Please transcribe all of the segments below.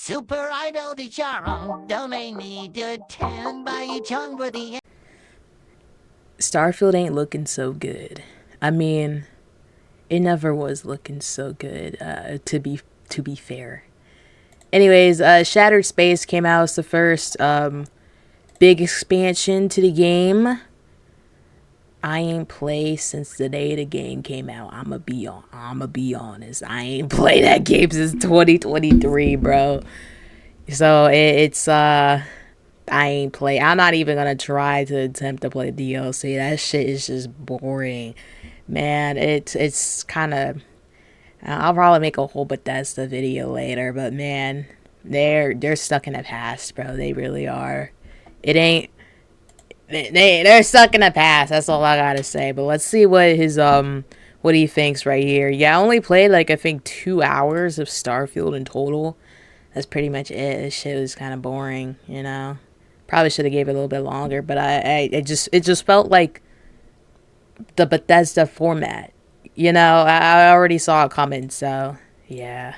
Super Idol di Charo, donate me to 10 by each for the Starfield ain't looking so good. I mean, it never was looking so good, to be fair. Anyways, Shattered Space came out as the first big expansion to the game. I ain't played since the day the game came out. I'ma be honest. I ain't played that game since 2023, bro. So it's I ain't play. I'm not even gonna try to attempt to play DLC. That shit is just boring, man. It's kind of. I'll probably make a whole Bethesda video later, but man, they're stuck in the past, bro. They really are. It ain't. They're stuck in the past. That's all I gotta say. But let's see what he thinks right here. Yeah, I only played like I think 2 hours of Starfield in total. That's pretty much it. This shit was kind of boring, you know. Probably should have gave it a little bit longer, but it just felt like the Bethesda format. You know, I already saw it coming, so yeah.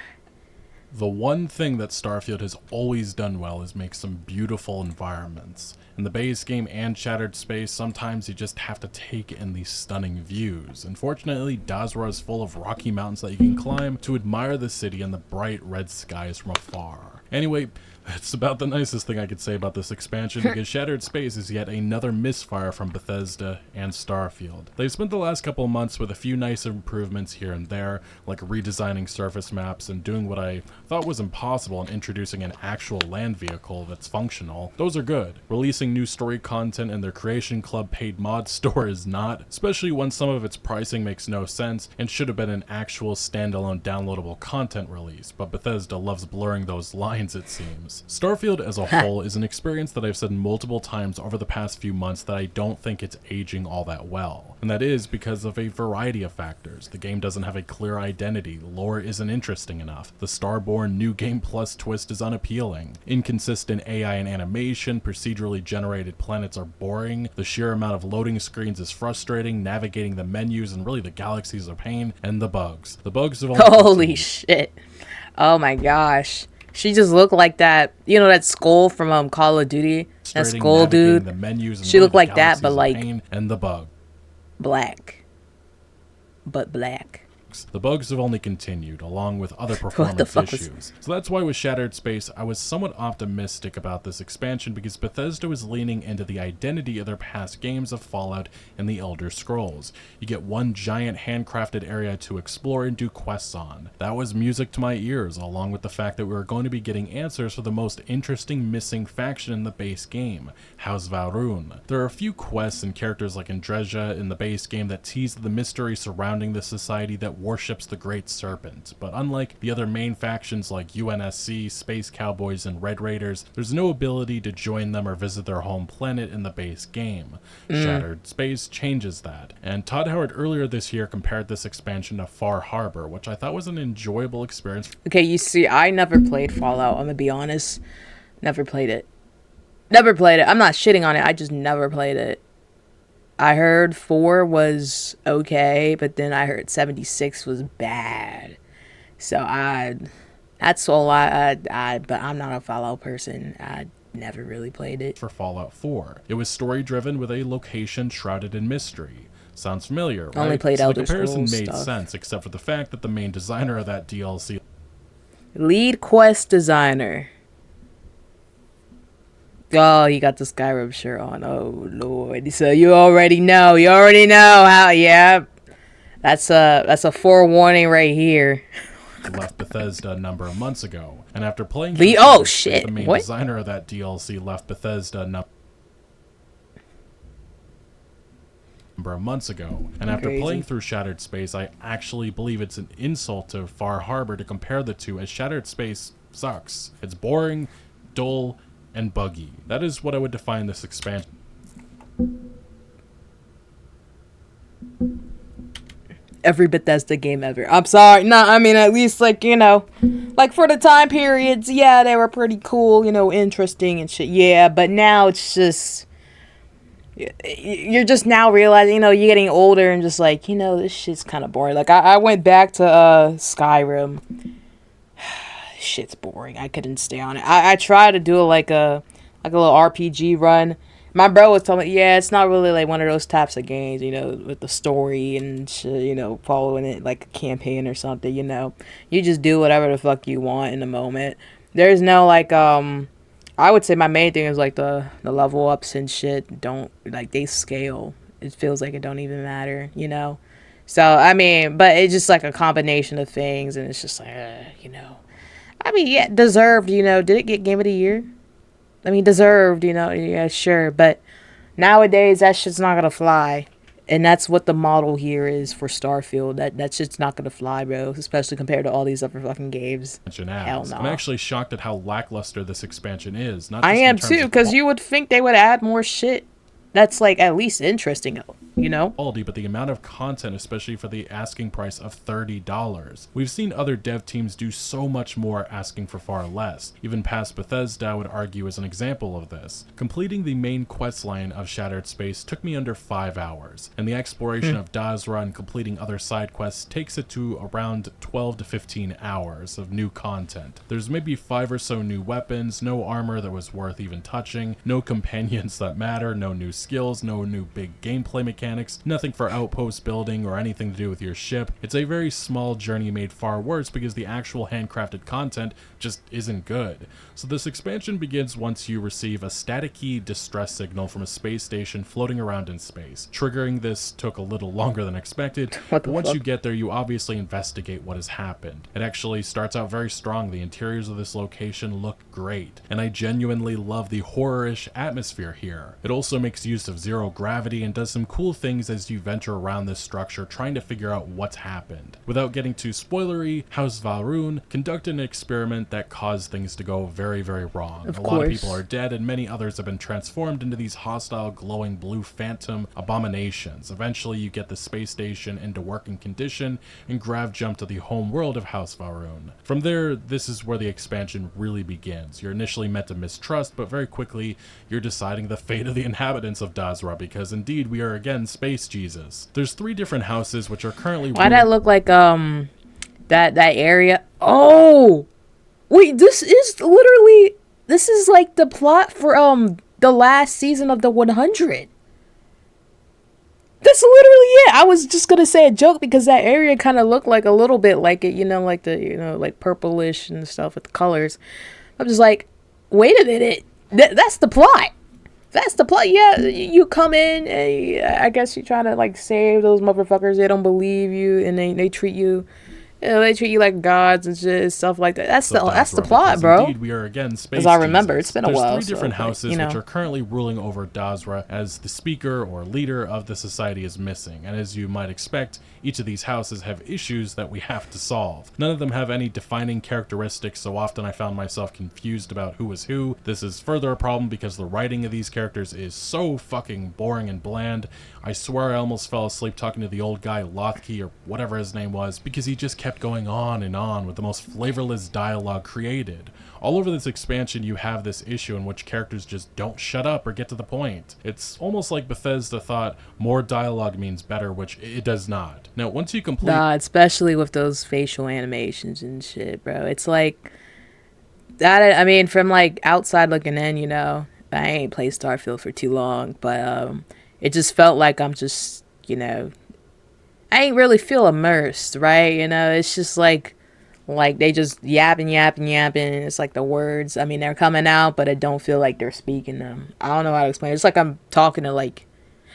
The one thing that Starfield has always done well is make some beautiful environments. In the base game and Shattered Space, sometimes you just have to take in these stunning views. Unfortunately, Dazra is full of rocky mountains that you can climb to admire the city and the bright red skies from afar. Anyway, that's about the nicest thing I could say about this expansion, because Shattered Space is yet another misfire from Bethesda and Starfield. They've spent the last couple of months with a few nice improvements here and there, like redesigning surface maps and doing what I thought was impossible in introducing an actual land vehicle that's functional. Those are good. Releasing new story content in their Creation Club paid mod store is not, especially when some of its pricing makes no sense and should have been an actual standalone downloadable content release, but Bethesda loves blurring those lines, it seems. Starfield as a whole is an experience that I've said multiple times over the past few months that I don't think it's aging all that well. And that is because of a variety of factors. The game doesn't have a clear identity, lore isn't interesting enough, the Starborn New Game Plus twist is unappealing, inconsistent AI and animation, procedurally generated planets are boring, the sheer amount of loading screens is frustrating, navigating the menus and really the galaxies are pain, and the bugs. The bugs have only Holy shit. Oh my gosh. She just looked like that, you know, that skull from Call of Duty. That skull dude. The menus and she really looked like that, but like and the bug. Black. But black. The bugs have only continued, along with other performance issues. So that's why with Shattered Space, I was somewhat optimistic about this expansion, because Bethesda was leaning into the identity of their past games of Fallout and the Elder Scrolls. You get one giant handcrafted area to explore and do quests on. That was music to my ears, along with the fact that we were going to be getting answers for the most interesting missing faction in the base game, House Va'ruun. There are a few quests and characters like Andreja in the base game that tease the mystery surrounding the society that worships the Great Serpent, but unlike the other main factions like UNSC, Space Cowboys, and Red Raiders, there's no ability to join them or visit their home planet in the base game. Shattered Space changes that, and Todd Howard earlier this year compared this expansion to Far Harbor, which I thought was an enjoyable experience. Okay, you see, I never played Fallout, I'm gonna be honest. Never played it. Never played it. I'm not shitting on it, I just never played it. I heard 4 was okay, but then I heard 76 was bad. So that's all but I'm not a Fallout person. I never really played it. For Fallout 4, it was story driven with a location shrouded in mystery. Sounds familiar, right? Only played Elder Scrolls. The comparison Scrolls made stuff. sense, except for the fact that the main designer of that DLC, Lead quest designer. Oh, you got the Skyrim shirt on. Oh Lord! So you already know. How? Yeah, that's a forewarning right here. left Bethesda a number of months ago, and after playing Oh shit! the main What? designer of that DLC left Bethesda a number of months ago, and after Crazy. playing through Shattered Space, I actually believe it's an insult to Far Harbor to compare the two, as Shattered Space sucks. It's boring, dull, and buggy. That is what I would define this expansion. Every Bethesda game ever. I'm sorry. No, I mean, at least, like, you know, like, for the time periods, yeah, they were pretty cool, you know, interesting and shit. Yeah, but now it's just, you're just now realizing, you know, you're getting older and just like, you know, this shit's kind of boring. Like, I went back to Skyrim. shit's boring. I couldn't stay on it. I tried to do like a little RPG run. My bro was telling me, yeah, it's not really like one of those types of games, you know, with the story and shit, you know, following it like a campaign or something, you know. You just do whatever the fuck you want in the moment. There's no like I would say my main thing is like the level ups and shit don't like they scale. It feels like it don't even matter, you know. So I mean, but it's just like a combination of things, and it's just like you know. I mean, yeah, deserved, you know. Did it get Game of the Year? I mean, deserved, you know, yeah, sure. But nowadays, that shit's not gonna fly. And that's what the model here is for Starfield. That shit's not gonna fly, bro. Especially compared to all these other fucking games. Hell no. I'm actually shocked at how lackluster this expansion is. Not just I am too, because you would think they would add more shit that's like at least interesting, you know? But the amount of content, especially for the asking price of $30. We've seen other dev teams do so much more asking for far less. Even past Bethesda, I would argue, is an example of this. Completing the main quest line of Shattered Space took me under 5 hours, and the exploration of Dazra and completing other side quests takes it to around 12 to 15 hours of new content. There's maybe 5 or so new weapons, no armor that was worth even touching, no companions that matter, no new skills, no new big gameplay mechanics, nothing for outpost building or anything to do with your ship. It's a very small journey made far worse because the actual handcrafted content just isn't good. So this expansion begins once you receive a static-y distress signal from a space station floating around in space. Triggering this took a little longer than expected, but once you get there, you obviously investigate what has happened. It actually starts out very strong. The interiors of this location look great, and I genuinely love the horror-ish atmosphere here. It also makes use of zero gravity and does some cool things as you venture around this structure trying to figure out what's happened. Without getting too spoilery, House Valrune conducted an experiment that caused things to go very, very wrong. A lot of people are dead and many others have been transformed into these hostile glowing blue phantom abominations. Eventually you get the space station into working condition and grav jump to the home world of House Valrune. From there, this is where the expansion really begins. You're initially meant to mistrust, but very quickly you're deciding the fate of the inhabitants of Dazra, because indeed we are again Space Jesus. There's 3 different houses which are currently— Why that look like that area? Oh wait, this is like the plot for the last season of the 100. That's literally it. I was just gonna say a joke because that area kind of looked like a little bit like it, you know, like the, you know, like purplish and stuff with the colors. I'm just like, wait a minute, that's the plot. That's the plot. Yeah, you come in and I guess you try to like save those motherfuckers. They don't believe you and they treat you. You know, they treat you like gods and shit, stuff like that. That's the plot, bro. Indeed, we are again Space As I remember, Jesus. it's been a while. There's 3 different houses you know, which are currently ruling over Dazra, as the speaker or leader of the society is missing. And as you might expect, each of these houses have issues that we have to solve. None of them have any defining characteristics, so often I found myself confused about who was who. This is further a problem because the writing of these characters is so fucking boring and bland. I swear I almost fell asleep talking to the old guy Lothki or whatever his name was, because he just kept going on and on with the most flavorless dialogue created. All over this expansion you have this issue in which characters just don't shut up or get to the point. It's almost like Bethesda thought more dialogue means better, which it does not. Now once you complete— Nah, especially with those facial animations and shit, bro. It's like that. I mean, from like outside looking in, you know, I ain't played Starfield for too long, but it just felt like I'm just, you know, I ain't really feel immersed, right? You know, it's just like they just yapping, and it's like the words, I mean, they're coming out, but it don't feel like they're speaking them. I don't know how to explain it. It's like I'm talking to like,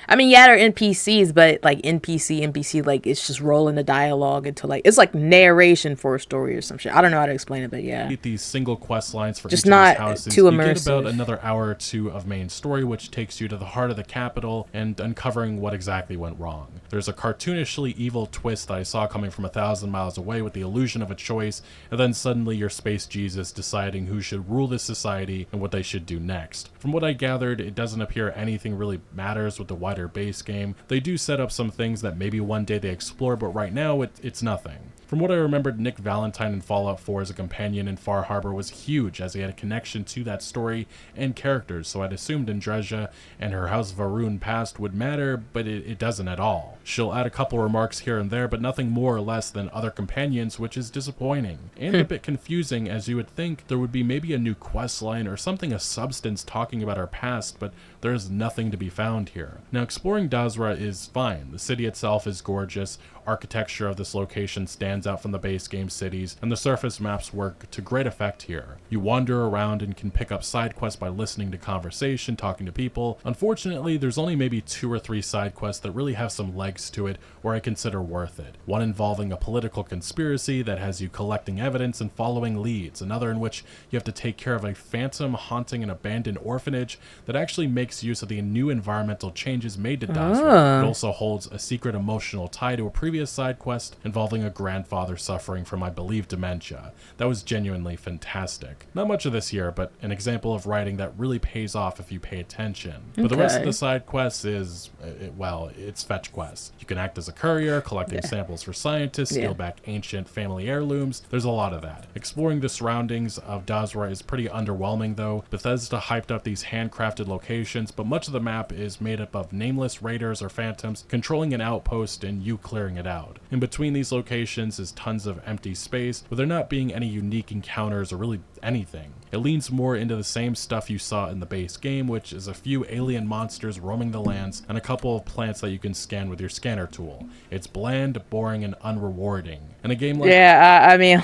I mean, yeah, they're NPCs, but like NPC, like it's just rolling the dialogue into like, it's like narration for a story or some shit. I don't know how to explain it, but yeah. These single quest lines for just each not of these houses, too immersive. You get about another hour or 2 of main story, which takes you to the heart of the capital and uncovering what exactly went wrong. There's a cartoonishly evil twist that I saw coming from 1,000 miles away with the illusion of a choice, and then suddenly you're Space Jesus deciding who should rule this society and what they should do next. From what I gathered, it doesn't appear anything really matters with the wider base game. They do set up some things that maybe one day they explore, but right now it's nothing. From what I remembered, Nick Valentine in Fallout 4 as a companion in Far Harbor was huge, as he had a connection to that story and characters, so I'd assumed Andreja and her House Varun past would matter, but it doesn't at all. She'll add a couple remarks here and there, but nothing more or less than other companions, which is disappointing, and a bit confusing, as you would think there would be maybe a new quest line or something of substance talking about our past, but there's nothing to be found here. Now, exploring Dazra is fine. The city itself is gorgeous, architecture of this location stands out from the base game cities, and the surface maps work to great effect here. You wander around and can pick up side quests by listening to conversation, talking to people. Unfortunately, there's only maybe 2 or 3 side quests that really have some legs to it, or I consider worth it. One involving a political conspiracy that has you collecting evidence and following leads, another in which you have to take care of a phantom haunting an abandoned orphanage that actually makes use of the new environmental changes made to Dazra. It also holds a secret emotional tie to a previous side quest involving a grandfather suffering from, I believe, dementia. That was genuinely fantastic. Not much of this here, but an example of writing that really pays off if you pay attention. But the rest of the side quests is, well, it's fetch quests. You can act as a courier, collecting samples for scientists, steal back ancient family heirlooms. There's a lot of that. Exploring the surroundings of Dazra is pretty underwhelming though. Bethesda hyped up these handcrafted locations, but much of the map is made up of nameless raiders or phantoms controlling an outpost and you clearing it out. In between these locations is tons of empty space, with there not being any unique encounters or really anything. It leans more into the same stuff you saw in the base game, which is a few alien monsters roaming the lands and a couple of plants that you can scan with your scanner tool. It's bland, boring, and unrewarding. In a game like I mean,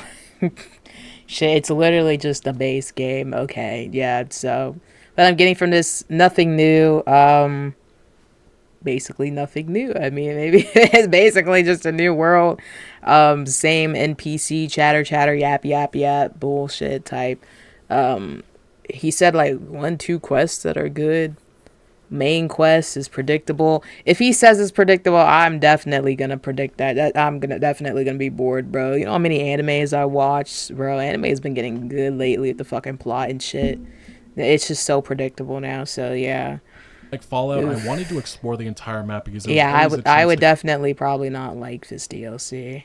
shit, it's literally just a base game. Okay, yeah, so what I'm getting from this, nothing new. Basically nothing new. I mean, maybe it's basically just a new world. Same NPC chatter, yap, bullshit type. He said like 1-2 quests that are good. Main quest is predictable. If he says it's predictable, I'm definitely gonna predict that. I'm definitely gonna be bored, bro. You know how many animes I watched, bro? Anime's been getting good lately with the fucking plot and shit. It's just so predictable now. So yeah. Like Fallout, I wanted to explore the entire map because I would definitely probably not like this DLC.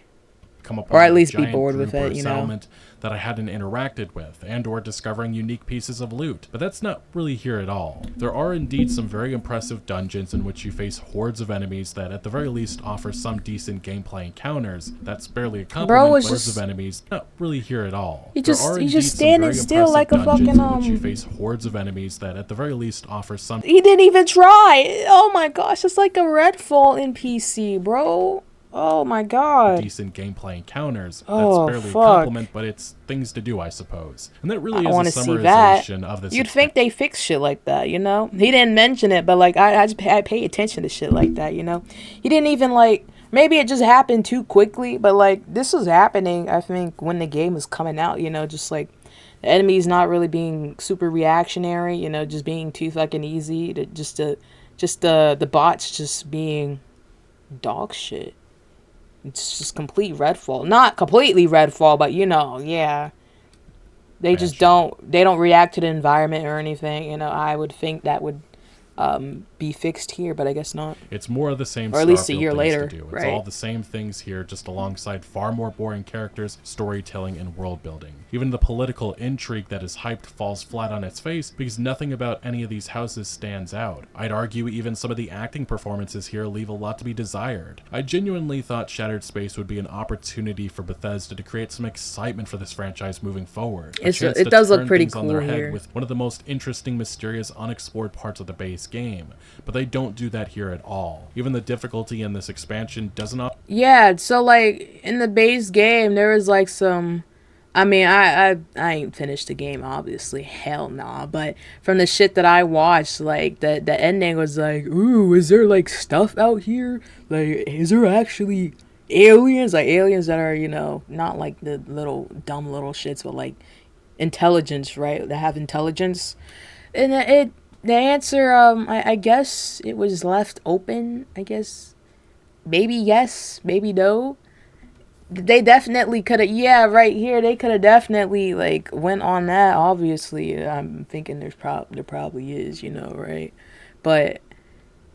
Come up or at least be bored with it, you know, that I hadn't interacted with, and or discovering unique pieces of loot. But that's not really here at all. There are indeed some very impressive dungeons in which you face hordes of enemies that at the very least offer some decent gameplay encounters. That's barely a compliment, but hordes of enemies, not really here at all. You just standing still like a fucking you face hordes of enemies that at the very least offer some. He didn't even try. Oh my gosh, it's like a Redfall NPC, bro. Oh my god. Decent gameplay encounters. That's barely a compliment, but it's things to do, I suppose. And that really is a summarization of this. You'd think they fix shit like that, you know? He didn't mention it, but like I pay attention to shit like that, you know? He didn't even like, maybe it just happened too quickly, but like this was happening, I think, when the game was coming out, you know, just like the enemies not really being super reactionary, you know, just being too fucking easy to just the bots just being dog shit. It's just complete Redfall. Not completely Redfall, but you know, yeah. They just don't react to the environment or anything, you know. I would think that would be fixed here, but I guess not. It's more of the same, or at least a year later. It's all the same things here, just alongside far more boring characters, storytelling, and world building. Even the political intrigue that is hyped falls flat on its face because nothing about any of these houses stands out. I'd argue even some of the acting performances here leave a lot to be desired. I genuinely thought Shattered Space would be an opportunity for Bethesda to create some excitement for this franchise moving forward. It does look pretty cool here. With one of the most interesting, mysterious, unexplored parts of the base game. But they don't do that here at all. Even the difficulty in this expansion doesn't. Yeah, so like in the base game, there was like some. I mean, I ain't finished the game, obviously. Hell nah. But from the shit that I watched, like the ending was like, ooh, is there like stuff out here? Like, is there actually aliens? Like aliens that are, you know, not like the little dumb little shits, but like intelligence, right? That have intelligence, and the answer, I guess it was left open, I guess. Maybe yes, maybe no. They definitely could have, yeah, right here, they could have definitely, like, went on that, obviously. I'm thinking there probably is, you know, right? But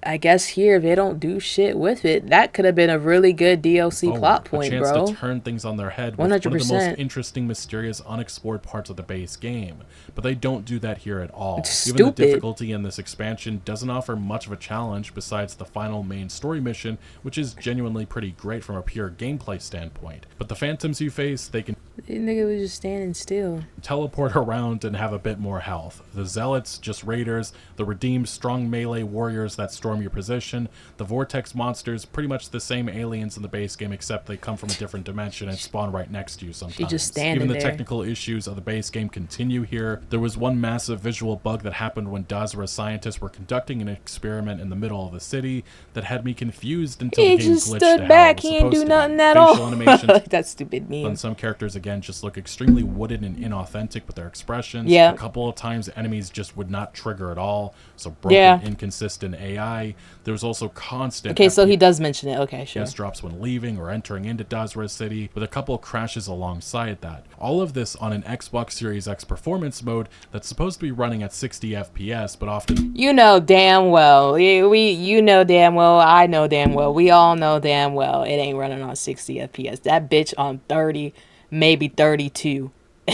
I guess here they don't do shit with it. That could have been a really good DLC plot point, a chance bro. to turn things on their head with 100%. one of the most interesting, mysterious, unexplored parts of the base game. But they don't do that here at all. It's Even stupid. the difficulty in this expansion doesn't offer much of a challenge besides the final main story mission, which is genuinely pretty great from a pure gameplay standpoint. But the phantoms you face, they can This nigga was just standing still. teleport around and have a bit more health. The zealots, just raiders. The redeemed, strong melee warriors that storm your position. The vortex monsters, pretty much the same aliens in the base game, except they come from a different dimension and spawn right next to you sometimes. She just standing Even the there. technical issues of the base game continue here. There was one massive visual bug that happened when Dazra scientists were conducting an experiment in the middle of the city that had me confused until He the game just glitched stood to how back. it was He ain't supposed do to nothing be. at Facial all. animations That stupid meme. and some characters again just look extremely wooden and inauthentic with their expressions. Yeah. A couple of times enemies just would not trigger at all. So broken, Yeah. inconsistent AI. There was also constant Okay, so he does mention it. Okay, sure. FPS drops when leaving or entering into Dazra City, with a couple of crashes alongside that. All of this on an Xbox Series X performance mode that's supposed to be running at 60 FPS, but often You know damn well. You know damn well. I know damn well. We all know damn well. It ain't running on 60 FPS. That bitch on 30, maybe 32.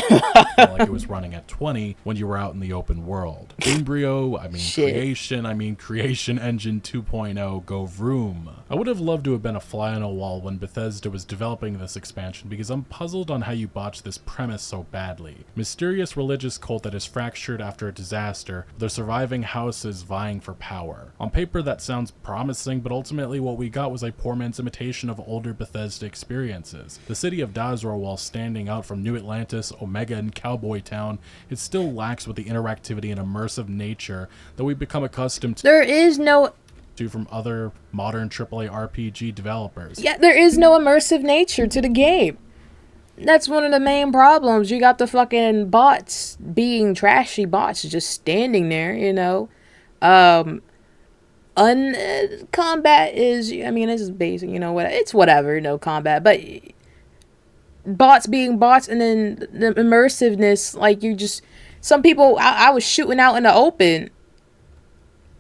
felt like it was running at 20 when you were out in the open world. Embryo, Shit. Creation Engine 2.0, go vroom. I would have loved to have been a fly on a wall when Bethesda was developing this expansion because I'm puzzled on how you botched this premise so badly. Mysterious religious cult that is fractured after a disaster, their surviving house is vying for power. On paper that sounds promising, but ultimately what we got was a poor man's imitation of older Bethesda experiences. The city of Dazra, while standing out from New Atlantis, Omega, and Cowboy Town, it still lacks with the interactivity and immersive nature that we've become accustomed There is no... to from other modern AAA RPG developers. Yeah, there is no immersive nature to the game. That's one of the main problems. You got the fucking bots being trashy bots just standing there, you know. Combat is, I mean, it's basic, you know, what it's whatever, no combat, but bots being bots, and then the immersiveness, like you just, some people, I was shooting out in the open,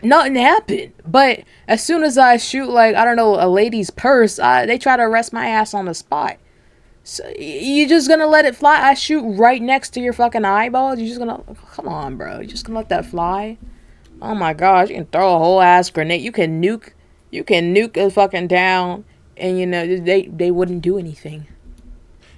nothing happened, but as soon as I shoot, like, I don't know, a lady's purse, they try to arrest my ass on the spot. So you just gonna let it fly? I shoot right next to your fucking eyeballs. You just gonna, come on, bro, you just gonna let that fly? Oh my gosh, you can throw a whole ass grenade, you can nuke a fucking town, and you know they wouldn't do anything.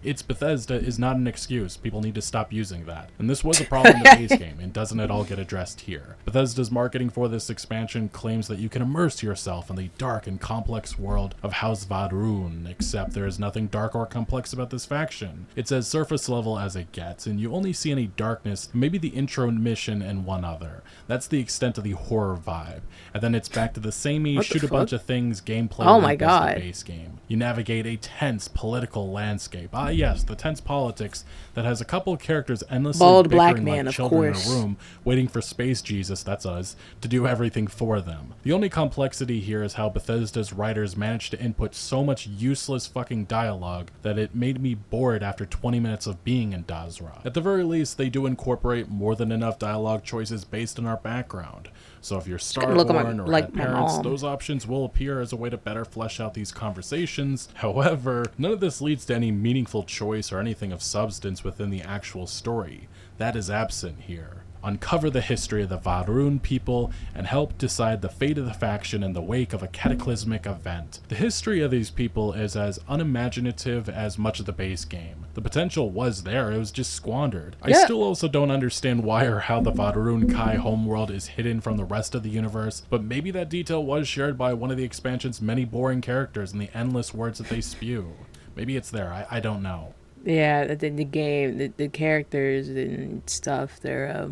It's Bethesda is not an excuse. People need to stop using that. And this was a problem in the base game, and doesn't at all get addressed here. Bethesda's marketing for this expansion claims that you can immerse yourself in the dark and complex world of House Va'ruun, except there is nothing dark or complex about this faction. It's as surface level as it gets, and you only see any darkness, maybe the intro mission and one other. That's the extent of the horror vibe. And then it's back to the samey shoot a bunch of things gameplay Oh my loop as God. the base game. You navigate a tense political landscape. Yes, the tense politics that has a couple of characters endlessly Bald bickering black like man, of children course. in a room, waiting for Space Jesus, that's us, to do everything for them. The only complexity here is how Bethesda's writers managed to input so much useless fucking dialogue that it made me bored after 20 minutes of being in Dazra. At the very least, they do incorporate more than enough dialogue choices based on our background. So if you're Starborn or like have my parents, mom. those options will appear as a way to better flesh out these conversations. However, none of this leads to any meaningful choice or anything of substance within the actual story. That is absent here. Uncover the history of the Va'ruun people and help decide the fate of the faction in the wake of a cataclysmic event. The history of these people is as unimaginative as much of the base game. The potential was there, it was just squandered. I Yeah. still also don't understand why or how the Va'ruun Kai homeworld is hidden from the rest of the universe, but maybe that detail was shared by one of the expansion's many boring characters and the endless words that they spew. Maybe it's there, I don't know. Yeah, the game, the characters and stuff, they're,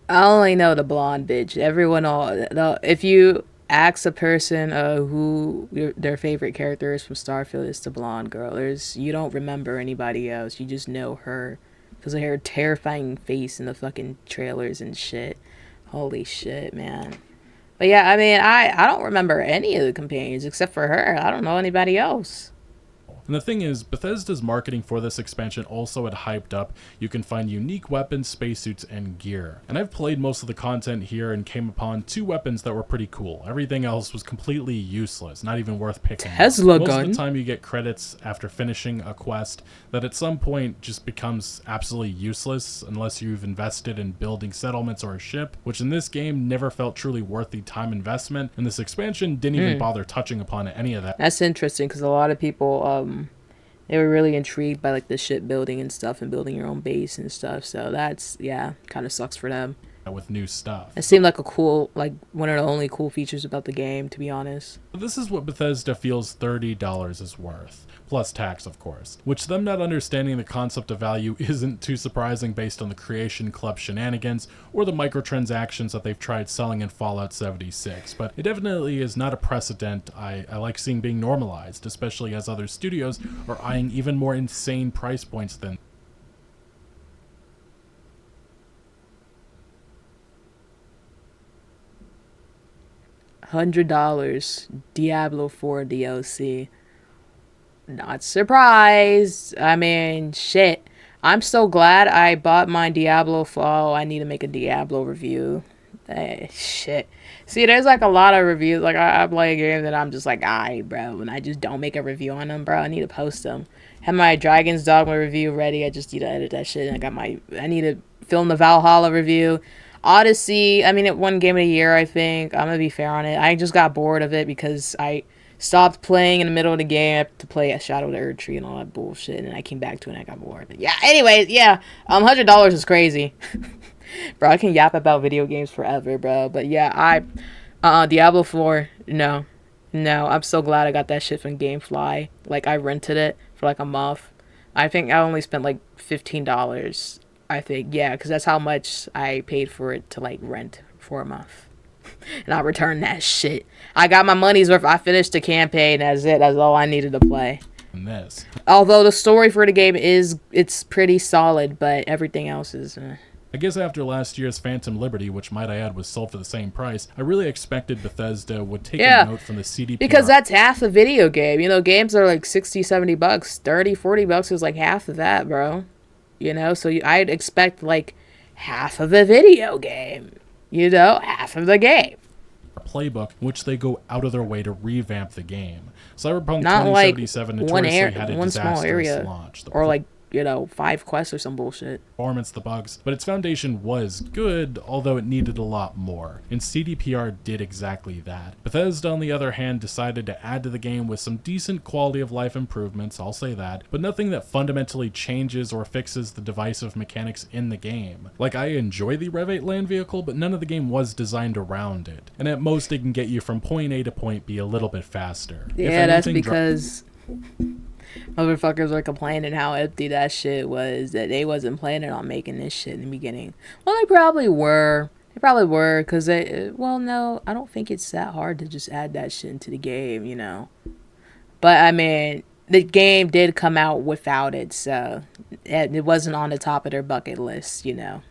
I only know the blonde bitch. Everyone, if you ask a person who their favorite character is from Starfield, it's the blonde girl. You don't remember anybody else. You just know her because of her terrifying face in the fucking trailers and shit. Holy shit, man. But yeah, I mean, I don't remember any of the companions except for her. I don't know anybody else. And the thing is, Bethesda's marketing for this expansion also had hyped up you can find unique weapons, spacesuits, and gear. And I've played most of the content here and came upon 2 weapons that were pretty cool. Everything else was completely useless, not even worth picking up. Tesla Most gun. of the time you get credits after finishing a quest that at some point just becomes absolutely useless unless you've invested in building settlements or a ship, which in this game never felt truly worth the time investment, and this expansion didn't even bother touching upon any of that. That's interesting, because a lot of people, they were really intrigued by like the ship building and stuff and building your own base and stuff. So that's, yeah, kind of sucks for them. With new stuff. It seemed like a cool, like one of the only cool features about the game, to be honest. But this is what Bethesda feels $30 is worth, plus tax of course, which them not understanding the concept of value isn't too surprising based on the Creation Club shenanigans or the microtransactions that they've tried selling in Fallout 76, but it definitely is not a precedent I like seeing being normalized, especially as other studios are eyeing even more insane price points than $100 Diablo 4 DLC. Not surprised. I mean, shit. I'm so glad I bought my Diablo 4. Oh, I need to make a Diablo review. Shit. See, there's like a lot of reviews. Like, I play a game that I'm just like, alright, bro. And I just don't make a review on them, bro. I need to post them. Have my Dragon's Dogma review ready. I just need to edit that shit. And I need to film the Valhalla review. Odyssey, I mean, it won Game of the Year, I think. I'm gonna be fair on it. I just got bored of it because I stopped playing in the middle of the game to play a Shadow of the Erd Tree and all that bullshit, and I came back to it and I got bored. But yeah, anyways, yeah, $100 is crazy. Bro, I can yap about video games forever, bro. But yeah, Diablo 4, no. I'm so glad I got that shit from Gamefly. Like, I rented it for like a month. I think I only spent like $15. I think, yeah, because that's how much I paid for it to like rent for a month. And I returned that shit. I got my money's worth. I finished the campaign. That's it. That's all I needed to play. this. Although the story for the game it's pretty solid, but everything else is I guess after last year's Phantom Liberty, which might I add was sold for the same price, I really expected Bethesda would take a note from the CDPR. Because that's half a video game. You know, games are like 60, 70 bucks. 30, 40 bucks is like half of that, bro. You know, so I'd expect like half of a video game. You know, half of the game. Playbook, in which they go out of their way to revamp the game. Cyberpunk Not 2077 like notoriously had a one small disastrous area, launch. or like, you know, 5 quests or some bullshit. Performance, the bugs, but its foundation was good, although it needed a lot more, and CDPR did exactly that. Bethesda, on the other hand, decided to add to the game with some decent quality of life improvements, I'll say that, but nothing that fundamentally changes or fixes the divisive mechanics in the game. Like, I enjoy the Rev 8 land vehicle, but none of the game was designed around it, and at most it can get you from point A to point B a little bit faster. Yeah, that's because motherfuckers were complaining how empty that shit was, that they wasn't planning on making this shit in the beginning. Well, they probably were. Because well, no, I don't think it's that hard to just add that shit into the game, you know. But, I mean, the game did come out without it, so it wasn't on the top of their bucket list, you know.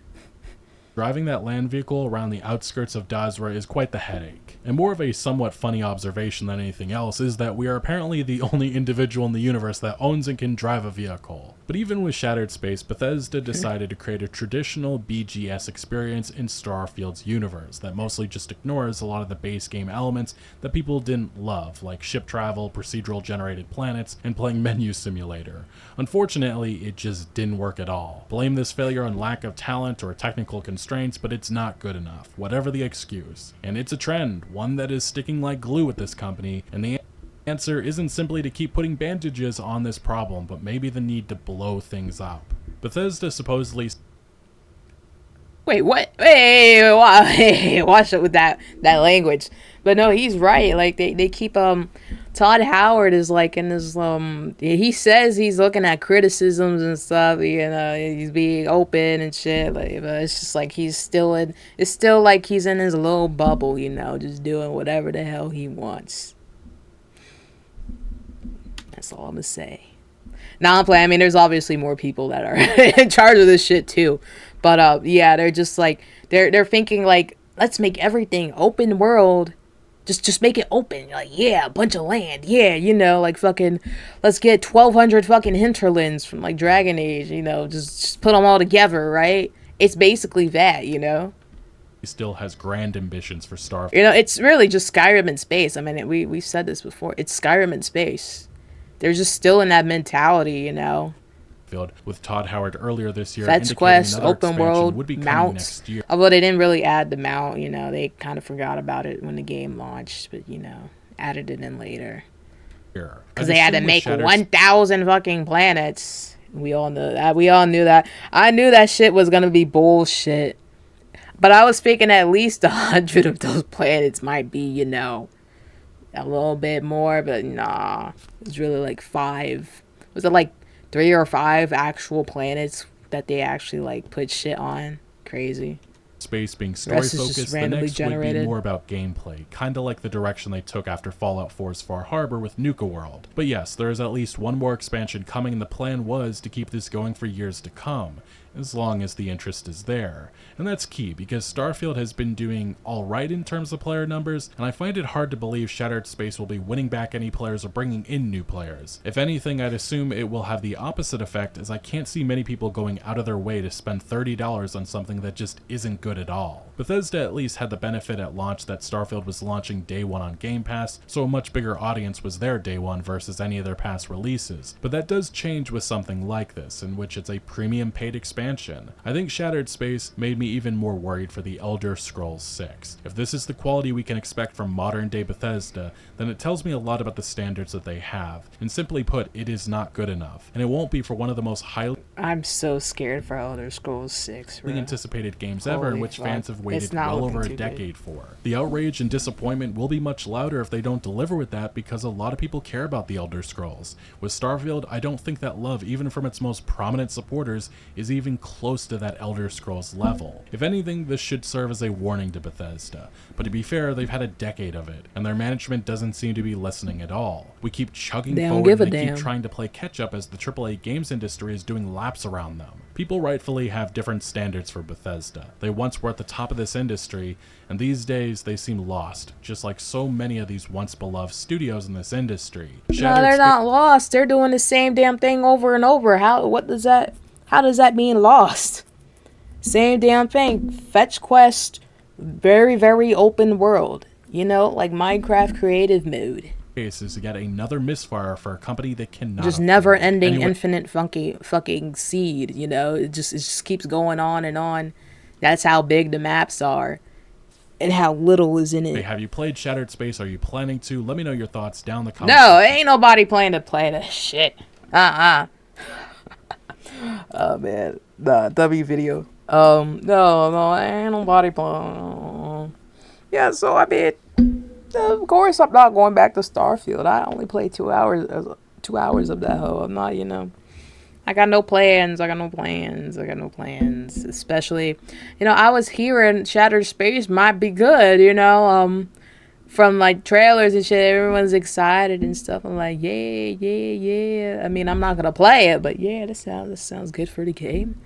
Driving that land vehicle around the outskirts of Dazra is quite the headache. And more of a somewhat funny observation than anything else is that we are apparently the only individual in the universe that owns and can drive a vehicle. But even with Shattered Space, Bethesda decided to create a traditional BGS experience in Starfield's universe that mostly just ignores a lot of the base game elements that people didn't love, like ship travel, procedural generated planets, and playing Menu Simulator. Unfortunately, it just didn't work at all. Blame this failure on lack of talent or technical constraints, but it's not good enough, whatever the excuse. And it's a trend, one that is sticking like glue with this company, and the answer isn't simply to keep putting bandages on this problem, but maybe the need to blow things up. Bethesda supposedly... Wait, what? Hey, watch it with that language. But no, he's right. Like, they keep, Todd Howard is like in this, he says he's looking at criticisms and stuff, you know, he's being open and shit, like, but it's just like it's still like he's in his little bubble, you know, just doing whatever the hell he wants. That's all I'm gonna say. Now I'm playing, I mean, there's obviously more people that are in charge of this shit too, but yeah, they're just like, they're thinking like, let's make everything open world Just make it open. Like, yeah, a bunch of land. Yeah, you know, like fucking, let's get 1,200 fucking hinterlands from like Dragon Age, you know, just put them all together, right? It's basically that, you know? He still has grand ambitions for Starfield. You know, it's really just Skyrim in space. I mean, we've said this before. It's Skyrim in space. They're just still in that mentality, you know? With Todd Howard earlier this year Fetch indicating quest, another open expansion world, would be coming mounts. next year. Although they didn't really add the mount, you know, they kind of forgot about it when the game launched, but you know, added it in later. Because they had to make 1,000 fucking planets. We all know that. We all knew that. I knew that shit was gonna be bullshit. But I was thinking at least 100 of those planets might be, you know, a little bit more, but nah. It was really like 5. Was it like 3 or 5 actual planets that they actually like put shit on? Crazy. Space being story focused, the next would be more about gameplay, kind of like the direction they took after Fallout 4's Far Harbor with Nuka World. But yes, there is at least one more expansion coming, and the plan was to keep this going for years to come, as long as the interest is there. And that's key, because Starfield has been doing alright in terms of player numbers, and I find it hard to believe Shattered Space will be winning back any players or bringing in new players. If anything, I'd assume it will have the opposite effect, as I can't see many people going out of their way to spend $30 on something that just isn't good at all. Bethesda at least had the benefit at launch that Starfield was launching day one on Game Pass, so a much bigger audience was there day one versus any of their past releases. But that does change with something like this, in which it's a premium paid expansion. I think Shattered Space made me even more worried for the Elder Scrolls 6. If this is the quality we can expect from modern day Bethesda, then it tells me a lot about the standards that they have. And simply put, it is not good enough. And it won't be for one of the most highly I'm so scared for Elder Scrolls 6, bro. anticipated games ever, in which fans have waited well over a decade for. The outrage and disappointment will be much louder if they don't deliver with that, because a lot of people care about the Elder Scrolls. With Starfield, I don't think that love, even from its most prominent supporters, is even close to that Elder Scrolls level. If anything, this should serve as a warning to Bethesda. But to be fair, they've had a decade of it, and their management doesn't seem to be listening at all. We keep chugging forward and they keep trying to play catch up as the AAA games industry is doing laps around them. People rightfully have different standards for Bethesda. They once were at the top of this industry, and these days they seem lost, just like so many of these once beloved studios in this industry. No, they're not lost. They're doing the same damn thing over and over. How does that mean lost? Same damn thing. Fetch quest, very, very open world. You know, like Minecraft creative mode. Is yet another misfire for a company that cannot just never ending infinite fucking seed, you know. It just keeps going on and on. That's how big the maps are and how little is in it. Hey, have you played Shattered Space? Are you planning to? Let me know your thoughts down in the comments. No, ain't nobody planning to play this shit. Oh man, the W video. No, ain't nobody playing. Yeah, so I mean, of course I'm not going back to Starfield. I only played 2 hours of that hoe. I'm not, you know, I got no plans. Especially, you know, I was hearing Shattered Space might be good, you know, from like trailers and shit. Everyone's excited and stuff. I'm like, yeah. I mean, I'm not gonna play it, but yeah, this sounds good for the game.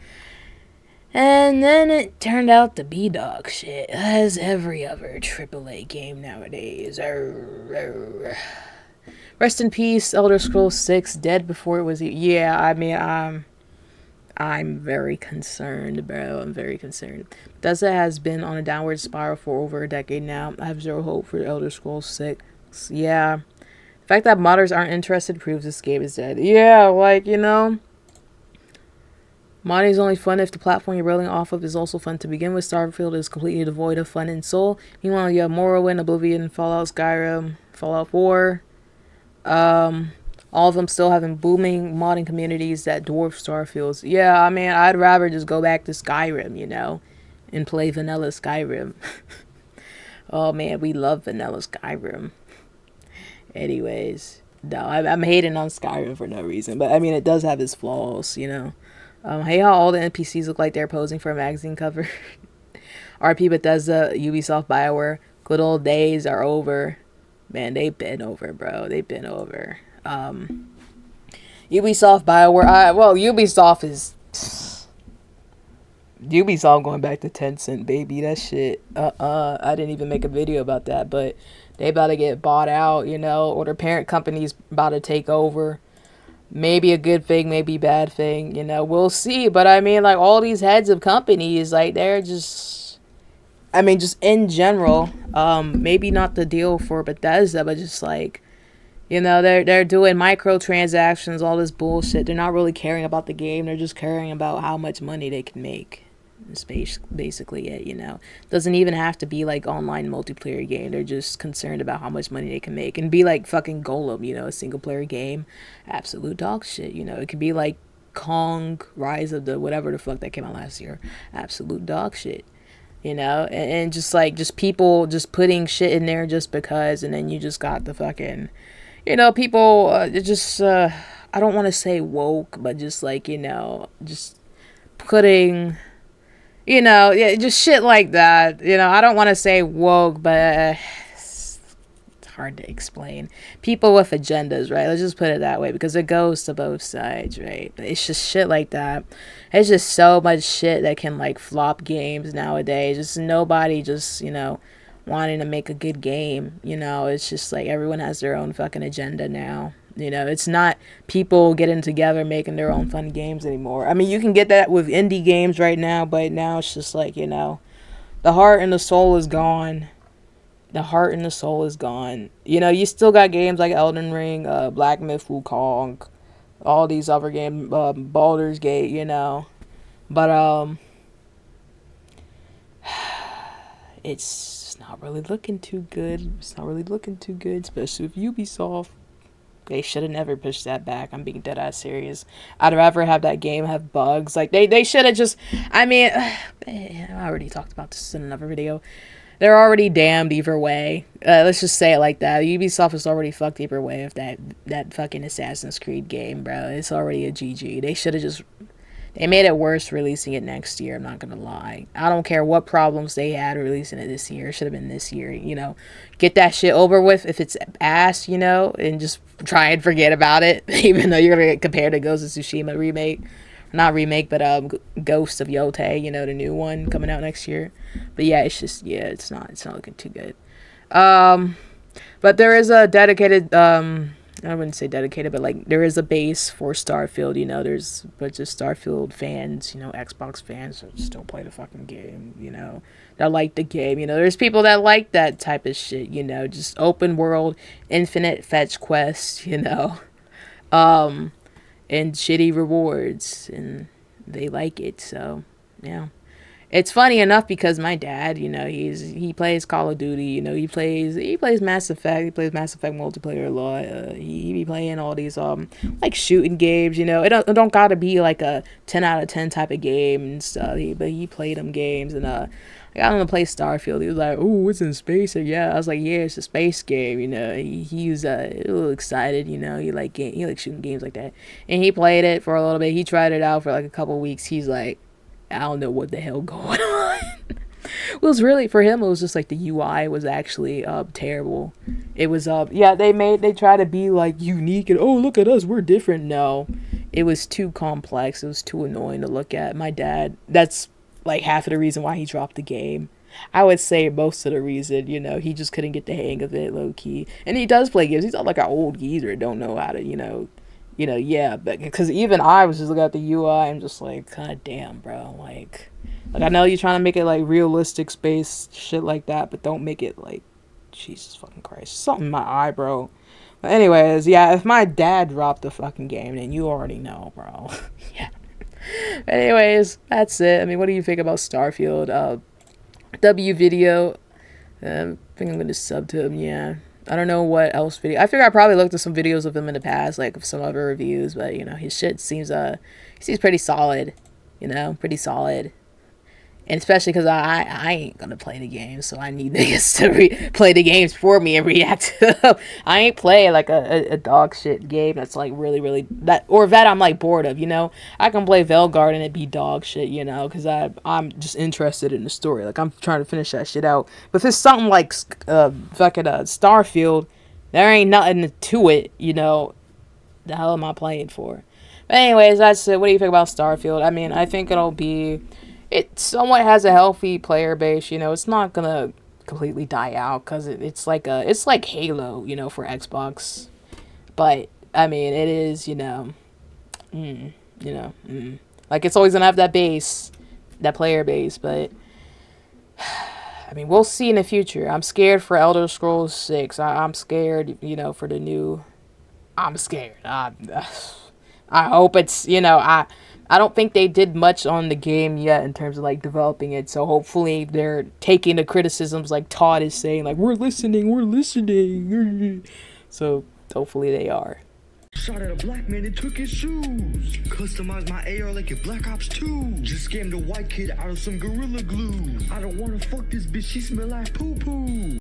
And then it turned out to be dog shit, as every other AAA game nowadays. Rest in peace, Elder Scrolls 6, dead before it was... Yeah, I mean, I'm very concerned, bro. I'm very concerned. Bethesda has been on a downward spiral for over a decade now. I have zero hope for Elder Scrolls 6. Yeah. The fact that modders aren't interested proves this game is dead. Yeah, like, you know... Modding is only fun if the platform you're building off of is also fun to begin with. Starfield is completely devoid of fun and soul. Meanwhile, you have Morrowind, Oblivion, Fallout, Skyrim, Fallout 4. All of them still having booming modding communities that dwarf Starfield's. Yeah, I mean, I'd rather just go back to Skyrim, you know, and play vanilla Skyrim. Oh man, we love vanilla Skyrim. Anyways, no, I'm hating on Skyrim for no reason, but I mean, it does have its flaws, you know. Hey, how all the NPCs look like they're posing for a magazine cover. RP Bethesda, Ubisoft, BioWare, good old days are over. Man, they've been over, bro. They've been over. Ubisoft, BioWare. Well, Ubisoft is... Ubisoft going back to Tencent, baby. That shit. I didn't even make a video about that, but they about to get bought out, you know, or their parent company's about to take over. Maybe a good thing, maybe a bad thing, you know. We'll see. But I mean, like, all these heads of companies, like, they're just, I mean, just in general, maybe not the deal for Bethesda, but just like, you know, they're doing microtransactions, all this bullshit. They're not really caring about the game. They're just caring about how much money they can make. It's basically it, you know. Doesn't even have to be like online multiplayer game. They're just concerned about how much money they can make. And be like fucking Golem, you know, a single player game. Absolute dog shit, you know. It could be like Kong, Rise of the whatever the fuck that came out last year. Absolute dog shit. You know, and just like just people just putting shit in there just because, and then you just got the fucking, you know, people just I don't want to say woke, but just like, you know, just putting, you know, yeah, just shit like that. You know, I don't want to say woke, but it's hard to explain. People with agendas, right? Let's just put it that way, because it goes to both sides, right? But it's just shit like that. It's just so much shit that can like flop games nowadays. Just nobody just, you know, wanting to make a good game. You know, it's just like everyone has their own fucking agenda now. You know, it's not people getting together making their own fun games anymore. I mean, you can get that with indie games right now, but now it's just like, you know, the heart and the soul is gone. The heart and the soul is gone. You know, you still got games like Elden Ring, Black Myth Wukong, all these other games, Baldur's Gate, you know. But, it's not really looking too good. It's not really looking too good, especially with Ubisoft. They should have never pushed that back. I'm being dead ass serious. I'd rather have that game have bugs. Like, they should have just, I mean, I already talked about this in another video. They're already damned either way. Let's just say it like that. Ubisoft is already fucked either way with that fucking Assassin's Creed game, bro. It's already a GG. They should have just, they made it worse releasing it next year, I'm not gonna lie. I don't care what problems they had releasing it this year. It should have been this year, you know. Get that shit over with if it's ass, you know, and just try and forget about it. Even though you're gonna get compared to Ghost of Tsushima remake. Not remake, but Ghost of Yotei, you know, the new one coming out next year. But yeah, it's just, yeah, it's not looking too good. But there is a dedicated, I wouldn't say dedicated, but like there is a base for Starfield, you know. There's a bunch of Starfield fans, you know, Xbox fans that still play the fucking game, you know, that like the game, you know. There's people that like that type of shit, you know, just open world, infinite fetch quests, you know, and shitty rewards, and they like it. So yeah, it's funny enough because my dad, you know, he plays Call of Duty, you know, he plays Mass Effect, he plays Mass Effect multiplayer a lot. He be playing all these like shooting games, you know. It don't gotta be like a 10 out of 10 type of game and stuff. But he played them games, and I got him to play Starfield. He was like, "Oh, it's in space." And yeah, I was like, "Yeah, it's a space game." You know, he was a little excited. You know, he like shooting games like that, and he played it for a little bit. He tried it out for like a couple weeks. He's like, "I don't know what the hell going on." It was really, for him, it was just like the UI was actually terrible. It was yeah, they try to be like unique and, oh, look at us, we're different. No, it was too complex. It was too annoying to look at. My dad, that's like half of the reason why he dropped the game. I would say most of the reason, you know, he just couldn't get the hang of it, low key. And he does play games. He's not like an old geezer, don't know how to, you know, yeah. But because even I was just looking at the UI, I'm just like, God damn, bro. Like I know you're trying to make it like realistic space shit like that, but don't make it like, Jesus fucking Christ, something in my eye, bro. But anyways, yeah, if my dad dropped the fucking game, then you already know, bro. Yeah. Anyways, that's it. I mean, what do you think about Starfield? W video. I think I'm going to sub to him, yeah. I don't know what else video. I figure I probably looked at some videos of him in the past, like some other reviews, but, you know, his shit seems pretty solid, you know, pretty solid. And especially because I ain't going to play the game, so I need niggas to play the games for me and react to them. I ain't playing like a dog shit game that's like really, really, that I'm like bored of, you know. I can play Veilguard and it be dog shit, you know, because I'm just interested in the story. Like, I'm trying to finish that shit out. But if it's something like fucking Starfield, there ain't nothing to it, you know. The hell am I playing for? But anyways, that's it. What do you think about Starfield? I mean, I think it'll be it somewhat has a healthy player base. You know, it's not gonna completely die out because it's like Halo, you know, for Xbox. But I mean, it is, you know, like it's always gonna have that base, that player base. But I mean, we'll see in the future. I'm scared for Elder Scrolls 6. I'm scared, you know, for the new. I'm scared. I hope it's, you know, I don't think they did much on the game yet in terms of like developing it. So hopefully they're taking the criticisms like Todd is saying, like, we're listening. So hopefully they are. Shot at a black man and took his shoes. Customized my AR like a Black Ops 2. Just scammed a white kid out of some Gorilla Glue. I don't wanna fuck this bitch, she smell like poo poo.